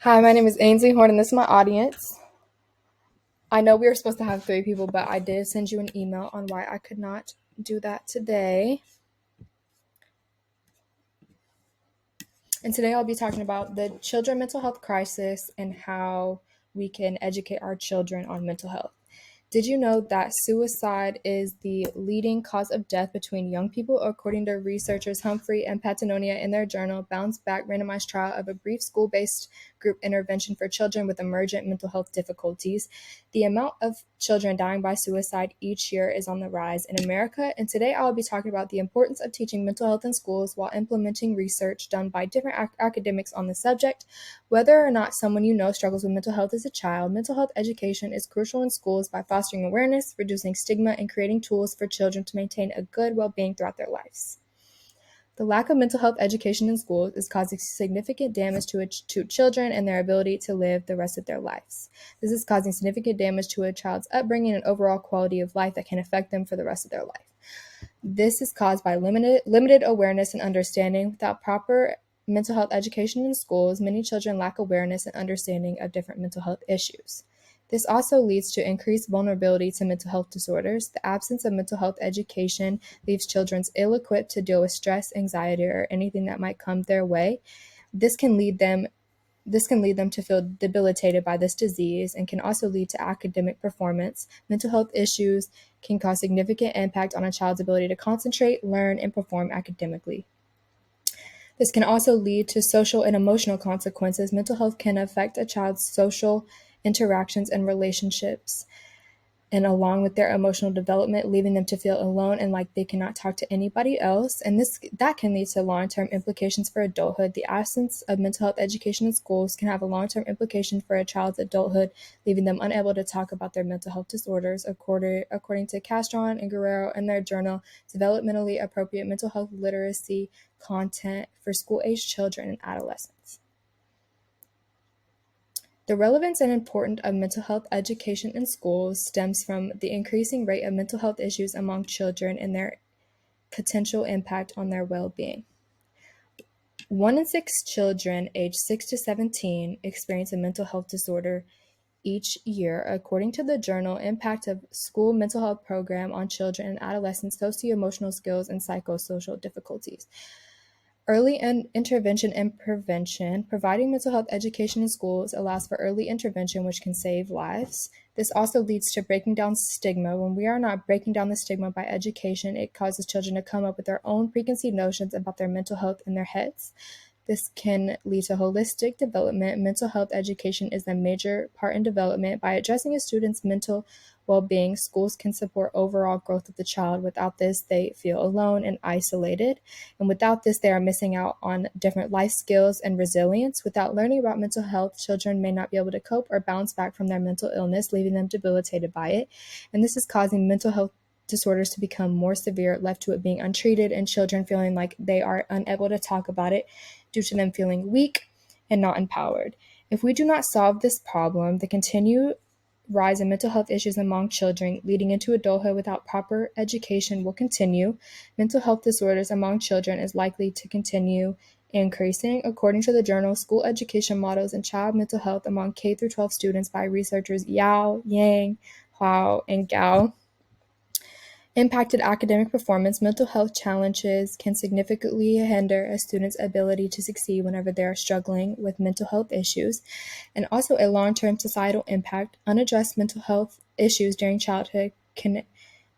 Hi, my name is Ainsley Horn, and this is my audience. I know we were supposed to have 3 people, but I did send you an email on why I could not do that today. And today I'll be talking about the children mental health crisis and how we can educate our children on mental health. Did you know that suicide is the leading cause of death between young people, according to researchers Humphrey and Patinonia in their journal, Bounce Back randomized trial of a brief school-based group intervention for children with emergent mental health difficulties? The amount of children dying by suicide each year is on the rise in America, and today I'll be talking about the importance of teaching mental health in schools while implementing research done by different academics on the subject. Whether or not someone you know struggles with mental health as a child, mental health education is crucial in schools by fostering awareness, reducing stigma, and creating tools for children to maintain a good well-being throughout their lives. The lack of mental health education in schools is causing significant damage to children and their ability to live the rest of their lives. This is causing significant damage to a child's upbringing and overall quality of life that can affect them for the rest of their life. This is caused by limited awareness and understanding. Without proper mental health education in schools, many children lack awareness and understanding of different mental health issues. This also leads to increased vulnerability to mental health disorders. The absence of mental health education leaves children ill-equipped to deal with stress, anxiety, or anything that might come their way. This can lead them to feel debilitated by this disease and can also lead to academic performance. Mental health issues can cause significant impact on a child's ability to concentrate, learn, and perform academically. This can also lead to social and emotional consequences. Mental health can affect a child's social interactions and relationships, and along with their emotional development, leaving them to feel alone and like they cannot talk to anybody else. And that can lead to long-term implications for adulthood. The absence of mental health education in schools can have a long-term implication for a child's adulthood, leaving them unable to talk about their mental health disorders. According to Castron and Guerrero in their journal, Developmentally Appropriate Mental Health Literacy Content for School-Aged Children and Adolescents. The relevance and importance of mental health education in schools stems from the increasing rate of mental health issues among children and their potential impact on their well-being. 1 in 6 children aged 6 to 17 experience a mental health disorder each year, according to the journal Impact of School Mental Health Program on Children and Adolescents' Socio-Emotional Skills and Psychosocial Difficulties. Early intervention and prevention. Providing mental health education in schools allows for early intervention, which can save lives. This also leads to breaking down stigma. When we are not breaking down the stigma by education, it causes children to come up with their own preconceived notions about their mental health in their heads. This can lead to holistic development. Mental health education is a major part in development. By addressing a student's mental well-being, schools can support overall growth of the child. Without this, they feel alone and isolated. And without this, they are missing out on different life skills and resilience. Without learning about mental health, children may not be able to cope or bounce back from their mental illness, leaving them debilitated by it. And this is causing mental health disorders to become more severe, left to it being untreated, and children feeling like they are unable to talk about it due to them feeling weak and not empowered. If we do not solve this problem, the continued rise in mental health issues among children leading into adulthood without proper education will continue. Mental health disorders among children is likely to continue increasing, according to the journal School Education Models and Child Mental Health Among K-12 Students by researchers Yao, Yang, Huao, and Gao. Impacted academic performance. Mental health challenges can significantly hinder a student's ability to succeed whenever they are struggling with mental health issues, and also a long-term societal impact. Unaddressed mental health issues during childhood can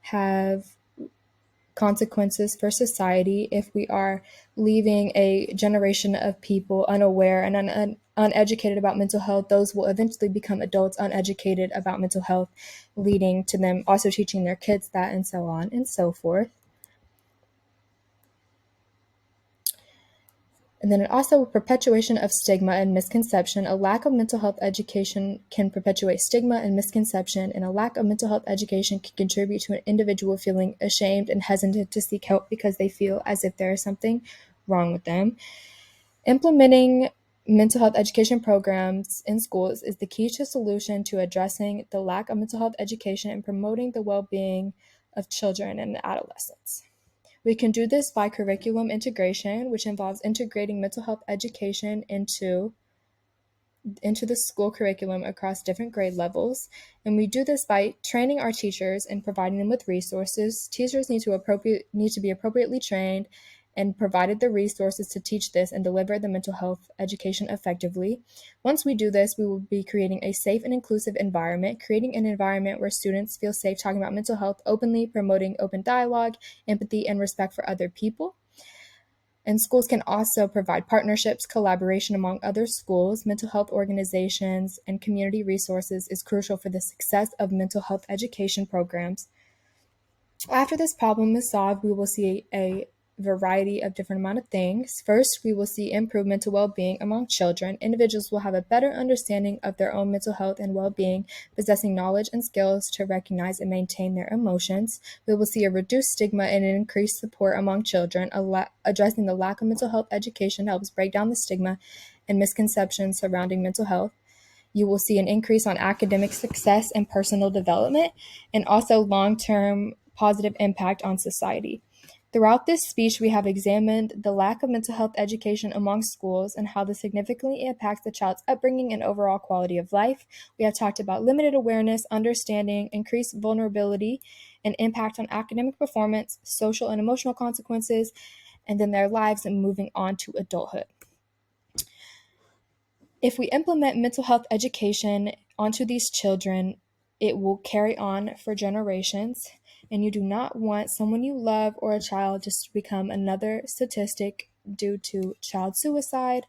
have consequences for society. If we are leaving a generation of people unaware and uneducated about mental health, those will eventually become adults uneducated about mental health, leading to them also teaching their kids that, and so on and so forth. And then also perpetuation of stigma and misconception. A lack of mental health education can perpetuate stigma and misconception, and a lack of mental health education can contribute to an individual feeling ashamed and hesitant to seek help because they feel as if there is something wrong with them. Implementing mental health education programs in schools is the key to solution to addressing the lack of mental health education and promoting the well-being of children and adolescents. We can do this by curriculum integration, which involves integrating mental health education into into the school curriculum across different grade levels. And we do this by training our teachers and providing them with resources. Teachers need to be appropriately trained and provided the resources to teach this and deliver the mental health education effectively. Once we do this, we will be creating a safe and inclusive environment, creating an environment where students feel safe talking about mental health openly, promoting open dialogue, empathy, and respect for other people. And schools can also provide partnerships, collaboration among other schools, mental health organizations, and community resources is crucial for the success of mental health education programs. After this problem is solved, we will see a variety of different amount of things. First, we will see improved mental well-being among children. Individuals will have a better understanding of their own mental health and well-being, possessing knowledge and skills to recognize and maintain their emotions. We will see a reduced stigma and an increased support among children. Addressing the lack of mental health education helps break down the stigma and misconceptions surrounding mental health. You will see an increase on academic success and personal development, and also long-term positive impact on society. Throughout this speech, we have examined the lack of mental health education among schools and how this significantly impacts the child's upbringing and overall quality of life. We have talked about limited awareness, understanding, increased vulnerability, and impact on academic performance, social and emotional consequences, and then their lives and moving on to adulthood. If we implement mental health education onto these children, it will carry on for generations, and you do not want someone you love or a child just to become another statistic due to child suicide,